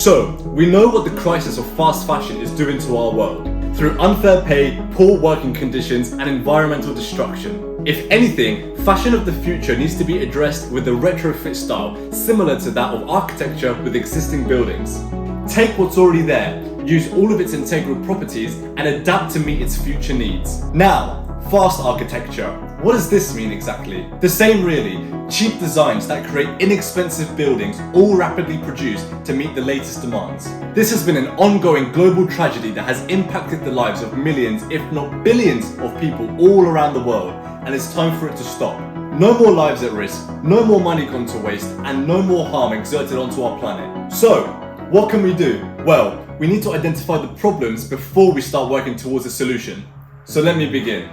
So, we know what the crisis of fast fashion is doing to our world, through unfair pay, poor working conditions, and environmental destruction. If anything, fashion of the future needs to be addressed with a retrofit style similar to that of architecture with existing buildings. Take what's already there, use all of its integral properties, and adapt to meet its future needs. Now, fast architecture. What does this mean exactly? The same really. Cheap designs that create inexpensive buildings, all rapidly produced to meet the latest demands. This has been an ongoing global tragedy that has impacted the lives of millions, if not billions, of people all around the world, and it's time for it to stop. No more lives at risk, no more money gone to waste, and no more harm exerted onto our planet. So, what can we do? Well, we need to identify the problems before we start working towards a solution. So let me begin.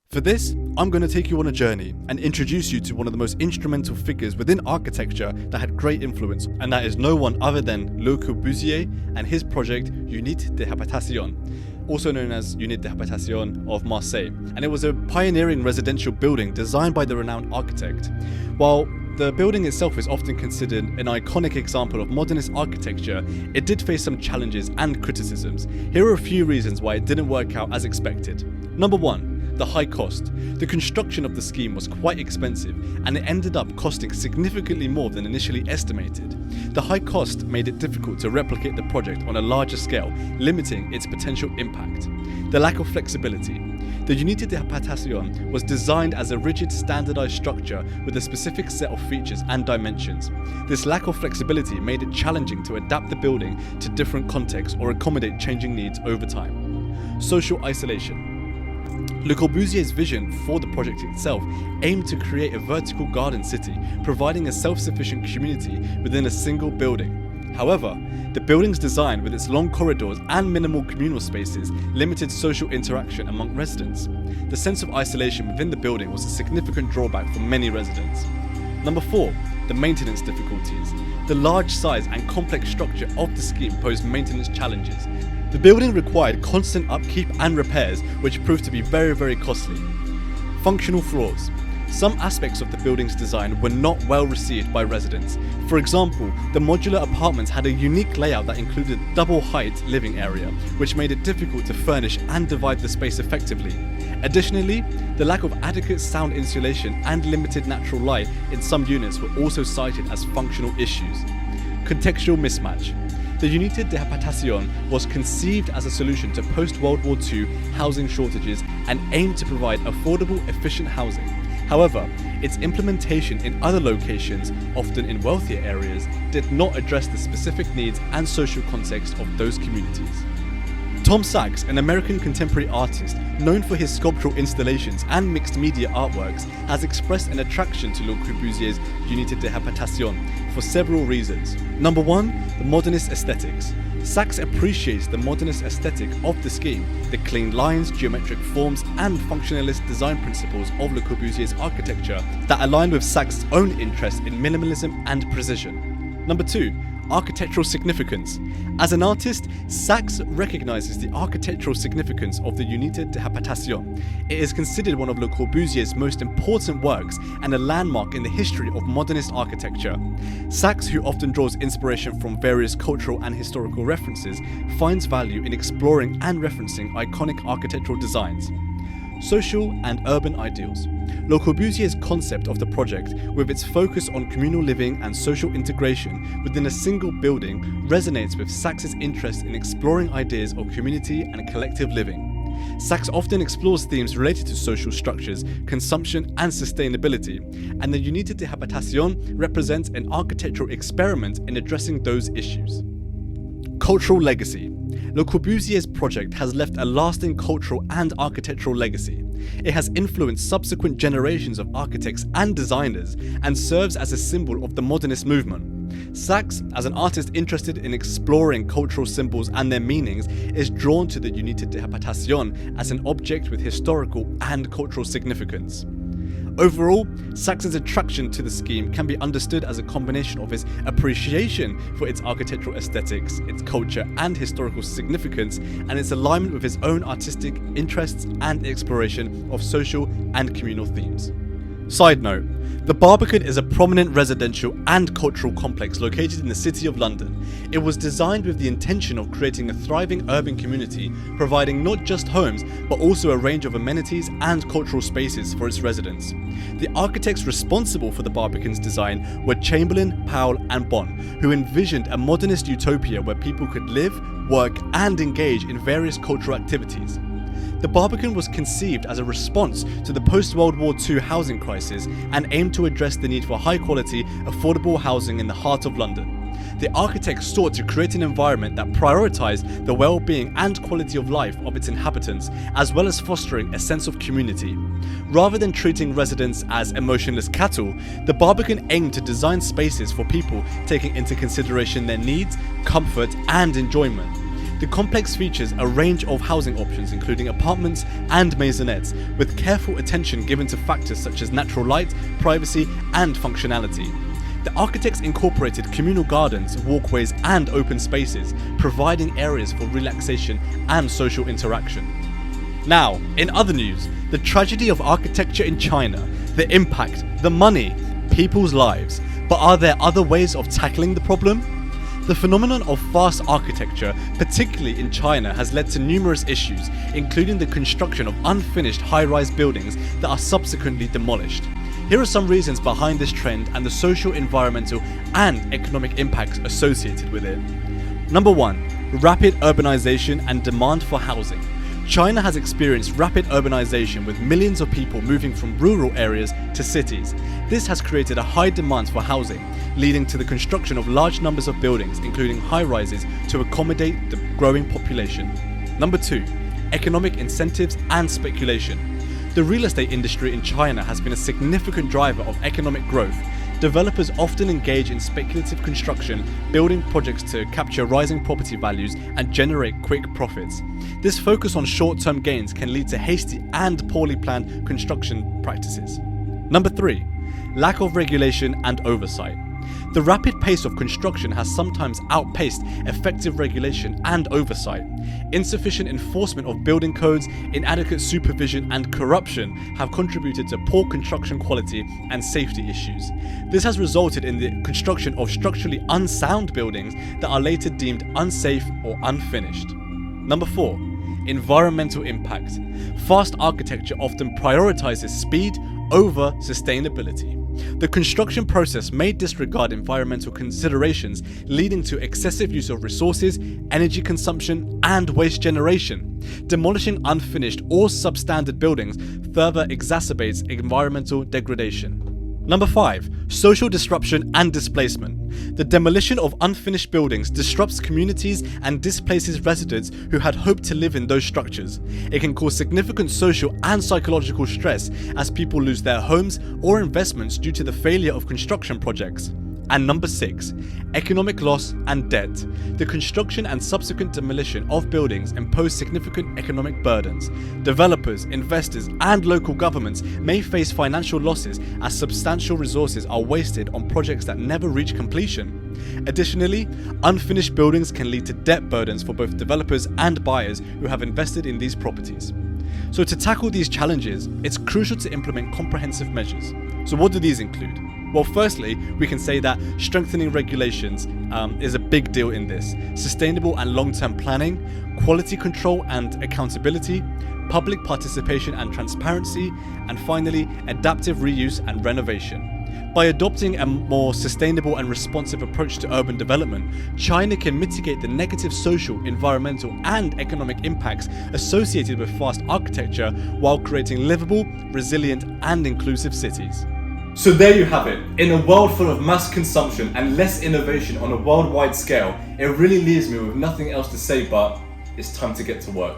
For this, I'm going to take you on a journey and introduce you to one of the most instrumental figures within architecture that had great influence, and that is no one other than Le Corbusier and his project Unité de Habitation, also known as Unité de Habitation of Marseille, and it was a pioneering residential building designed by the renowned architect. While the building itself is often considered an iconic example of modernist architecture, it did face some challenges and criticisms. Here are a few reasons why it didn't work out as expected. Number 1. The high cost. The construction of the scheme was quite expensive, and it ended up costing significantly more than initially estimated. The high cost made it difficult to replicate the project on a larger scale, limiting its potential impact. The lack of flexibility. The Unité de Habitation was designed as a rigid, standardized structure with a specific set of features and dimensions. This lack of flexibility made it challenging to adapt the building to different contexts or accommodate changing needs over time. Social isolation. Le Corbusier's vision for the project itself aimed to create a vertical garden city, providing a self-sufficient community within a single building. However, the building's design with its long corridors and minimal communal spaces limited social interaction among residents. The sense of isolation within the building was a significant drawback for many residents. Number 4. The maintenance difficulties. The large size and complex structure of the scheme posed maintenance challenges. The building required constant upkeep and repairs, which proved to be very costly. Functional flaws. Some aspects of the building's design were not well received by residents. For example, the modular apartments had a unique layout that included double height living area, which made it difficult to furnish and divide the space effectively. Additionally, the lack of adequate sound insulation and limited natural light in some units were also cited as functional issues. Contextual mismatch. The Unité de Habitation was conceived as a solution to post-World War II housing shortages and aimed to provide affordable, efficient housing. However, its implementation in other locations, often in wealthier areas, did not address the specific needs and social context of those communities. Tom Sachs, an American contemporary artist known for his sculptural installations and mixed media artworks, has expressed an attraction to Le Corbusier's Unité de Habitation for several reasons. Number 1. The modernist aesthetics. Sachs appreciates the modernist aesthetic of the scheme, the clean lines, geometric forms, and functionalist design principles of Le Corbusier's architecture that align with Sachs' own interest in minimalism and precision. Number 2. Architectural significance. As an artist, Sachs recognizes the architectural significance of the Unité de Habitation. It is considered one of Le Corbusier's most important works and a landmark in the history of modernist architecture. Sachs, who often draws inspiration from various cultural and historical references, finds value in exploring and referencing iconic architectural designs. Social and urban ideals. Le Corbusier's concept of the project, with its focus on communal living and social integration within a single building, resonates with Sachs's interest in exploring ideas of community and collective living. Sachs often explores themes related to social structures, consumption, and sustainability, and the Unité de Habitation represents an architectural experiment in addressing those issues. Cultural legacy. Le Corbusier's project has left a lasting cultural and architectural legacy. It has influenced subsequent generations of architects and designers and serves as a symbol of the modernist movement. Sachs, as an artist interested in exploring cultural symbols and their meanings, is drawn to the Untitled as an object with historical and cultural significance. Overall, Sachs's attraction to the scheme can be understood as a combination of his appreciation for its architectural aesthetics, its culture and historical significance, and its alignment with his own artistic interests and exploration of social and communal themes. Side note, the Barbican is a prominent residential and cultural complex located in the City of London. It was designed with the intention of creating a thriving urban community, providing not just homes, but also a range of amenities and cultural spaces for its residents. The architects responsible for the Barbican's design were Chamberlain, Powell and Bonn, who envisioned a modernist utopia where people could live, work and engage in various cultural activities. The Barbican was conceived as a response to the post-World War II housing crisis and aimed to address the need for high-quality, affordable housing in the heart of London. The architects sought to create an environment that prioritised the well-being and quality of life of its inhabitants, as well as fostering a sense of community. Rather than treating residents as emotionless cattle, the Barbican aimed to design spaces for people taking into consideration their needs, comfort and enjoyment. The complex features a range of housing options including apartments and maisonettes, with careful attention given to factors such as natural light, privacy and functionality. The architects incorporated communal gardens, walkways and open spaces, providing areas for relaxation and social interaction. Now, in other news, the tragedy of architecture in China, the impact, the money, people's lives. But are there other ways of tackling the problem? The phenomenon of fast architecture, particularly in China, has led to numerous issues, including the construction of unfinished high-rise buildings that are subsequently demolished. Here are some reasons behind this trend and the social, environmental, and economic impacts associated with it. Number 1. Rapid urbanization and demand for housing. China has experienced rapid urbanization with millions of people moving from rural areas to cities. This has created a high demand for housing, leading to the construction of large numbers of buildings, including high-rises, to accommodate the growing population. Number 2. Economic incentives and speculation. The real estate industry in China has been a significant driver of economic growth. Developers often engage in speculative construction, building projects to capture rising property values and generate quick profits. This focus on short-term gains can lead to hasty and poorly planned construction practices. Number 3. Lack of regulation and oversight. The rapid pace of construction has sometimes outpaced effective regulation and oversight. Insufficient enforcement of building codes, inadequate supervision and corruption have contributed to poor construction quality and safety issues. This has resulted in the construction of structurally unsound buildings that are later deemed unsafe or unfinished. Number 4. Environmental impact. Fast architecture often prioritizes speed over sustainability. The construction process may disregard environmental considerations, leading to excessive use of resources, energy consumption, and waste generation. Demolishing unfinished or substandard buildings further exacerbates environmental degradation. Number 5. Social disruption and displacement. The demolition of unfinished buildings disrupts communities and displaces residents who had hoped to live in those structures. It can cause significant social and psychological stress as people lose their homes or investments due to the failure of construction projects. And number 6. Economic loss and debt. The construction and subsequent demolition of buildings impose significant economic burdens. Developers, investors, and local governments may face financial losses as substantial resources are wasted on projects that never reach completion. Additionally, unfinished buildings can lead to debt burdens for both developers and buyers who have invested in these properties. So to tackle these challenges, it's crucial to implement comprehensive measures. So what do these include? Well, firstly, we can say that strengthening regulations is a big deal in this. Sustainable and long-term planning, quality control and accountability, public participation and transparency, and finally, adaptive reuse and renovation. By adopting a more sustainable and responsive approach to urban development, China can mitigate the negative social, environmental, and economic impacts associated with fast architecture while creating livable, resilient, and inclusive cities. So there you have it. In a world full of mass consumption and less innovation on a worldwide scale, it really leaves me with nothing else to say but it's time to get to work.